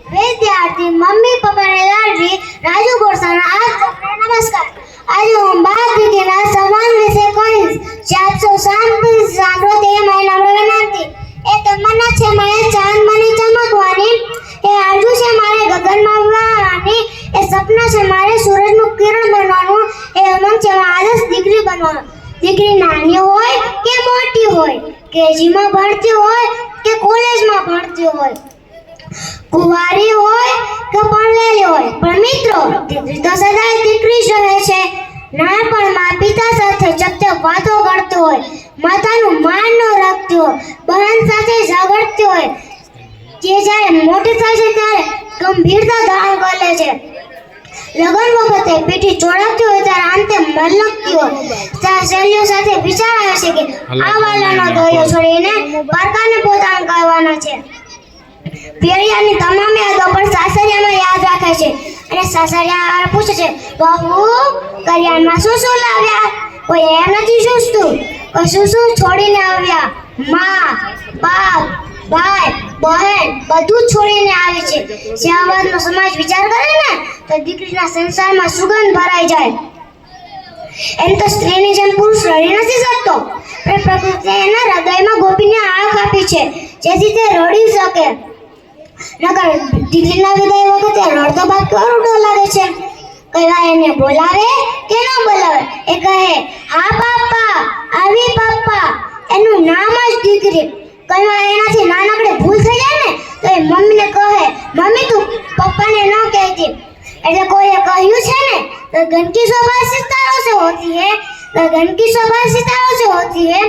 विद्यार्थी mummy papa ने लाडली राजू गोरसाना आज सबने नमस्कार। आज हम बात दिखेना समान विषय कहीશ જે આપ સૌ શાંતિ સાંભળો તે મારી નમ્ર વિનંતી। એ તમન્ના છે મારે ચાંદમાની ચમકવાની, એ આરજુ છે મારે ગગનમાં ઉડવાની, એ સપના છે મારે સૂરજનું કિરણ બનવાનું, એ ઉમંગ છે મારે આદર્શ દીકરી બનવાનું। દીકરી નાની હોય કે મોટી હોય, કેજીમાં ભણતી હોય કે કોલેજમાં ભણતી હોય, कुंवारी होय के परणेली होय, पण मित्रों दीकरी तो सदाय दीकरी ज रहे छे। नानपणमां पिता साथे चकचक वातो करती होय, मातानुं मान न राखती होय, बहन साथे झगड़ती होय, जे ज्यारे मोटी थाय छे त्यारे गंभीरता धारण करे લે છે। લગન વખતે પીઠી ચોળકતી હોય ત્યારે અંતે મલકતી હોય, ત્યારે સહેલીઓ સાથે વિચાર આવે છે કે આ વાલાનો દોયો છોડીને પારકાને પોતાને કરવાના છે। પેરિયાની તમામ યાદો પણ સાસરિયામાં યાદ રાખે છે અને સાસરિયા પૂછે છે, બહુ કરિયાનમાં શું શું લાવ્યા? કોઈ એમ નથી પૂછતું કે શું શું છોડીને આવ્યા। માં, બાપ, ભાઈ, બહેન બધું છોડીને આવે છે। જે આ વાતનો સમાજ વિચાર કરે ને તો દીકરીના સંસારમાં સુગંધ ભરાઈ જાય। એમ તો સ્ત્રીની જેમ પુરુષ રડી નથી શકતો, પણ પ્રકૃતિએ એના હૃદયમાં ગોપીને આંખ આપી છે જેથી તે રડી શકે। નકર દીકરીના વિદાય વખતે રડતો બાપ કેવો રૂડો લાગે છે। કહેવા એને બોલાવે કે ન બોલાવે, એ કહે હા પાપા, આવી પાપા, એનું નામ જ દીકરી। કહેવા એનાથી નાનકડે ભૂલ થઈ જાય ને તો એ મમ્મીને કહે, મમ્મી તું પપ્પાને ન કહેતી। એટલે કોઈએ કહ્યું છે ને, તો ગંદકી शोभा सितारों से होती है, तो गंदकी शोभा सितारों से होती है,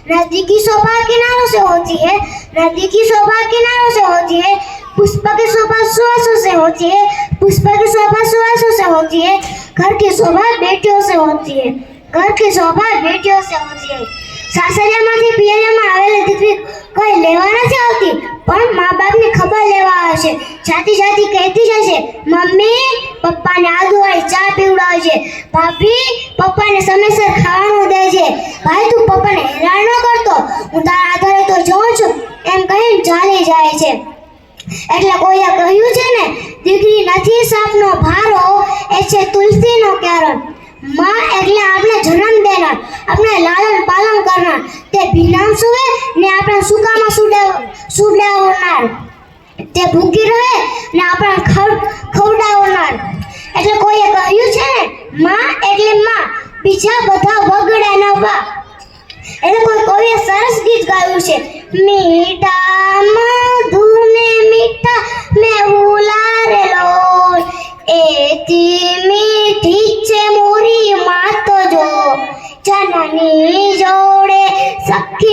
नदी की शोभा किनारों से होती है, नदी की शोभा किनारों से होती है, पुष्प की शोभा सुवासों से होती है, पुष्प की शोभा सुवासों से होती है, घर की शोभा बेटियों से होती है, घर की शोभा बेटियों से होती है। સાસરિયામાંથી પિયરિયામાં આવેલી દીકરી કોઈ લેવા નથી આવતી, પણ મા બાપની ખબર લેવા આવે છે। જાતી જાતી કહેતી જાય છે, મમ્મી પપ્પાને આદુવાળી ચા પીવડાવે છે, ભાભી પપ્પાને સમયસર ખાવાનું દે છે, ભાઈ તું પપ્પાને હેરાન ન કરતો, હું તારા આધારે તો જોઉં છું, એમ કહીને ચાલી જાય છે। એટલે કોઈએ કહ્યું છે ને, દીકરી નથી સાપનો ભારો, એ છે તુલસીનો ક્યારો। माँ એટલે આપણે જન્મ દેનાર, આપણે લાલન પાલન કરનાર, તે ભીનામ સુવે ને આપણે સુકામાં સુડાવનાર, તે ભૂખી રહે ને આપણે ખવડાવનાર। એટલે કોઈએ કહ્યું છે ને, માં એટલે માં, બીજા બધા વગડા ન વા। એટલે કોઈ કવિએ સરસ ગીત ગાયું છે, મીઠા મધુને મીઠા મેહુલા રે લોલ, એથી મીઠી છે મોરી માત જો, जननी जोड़े सखी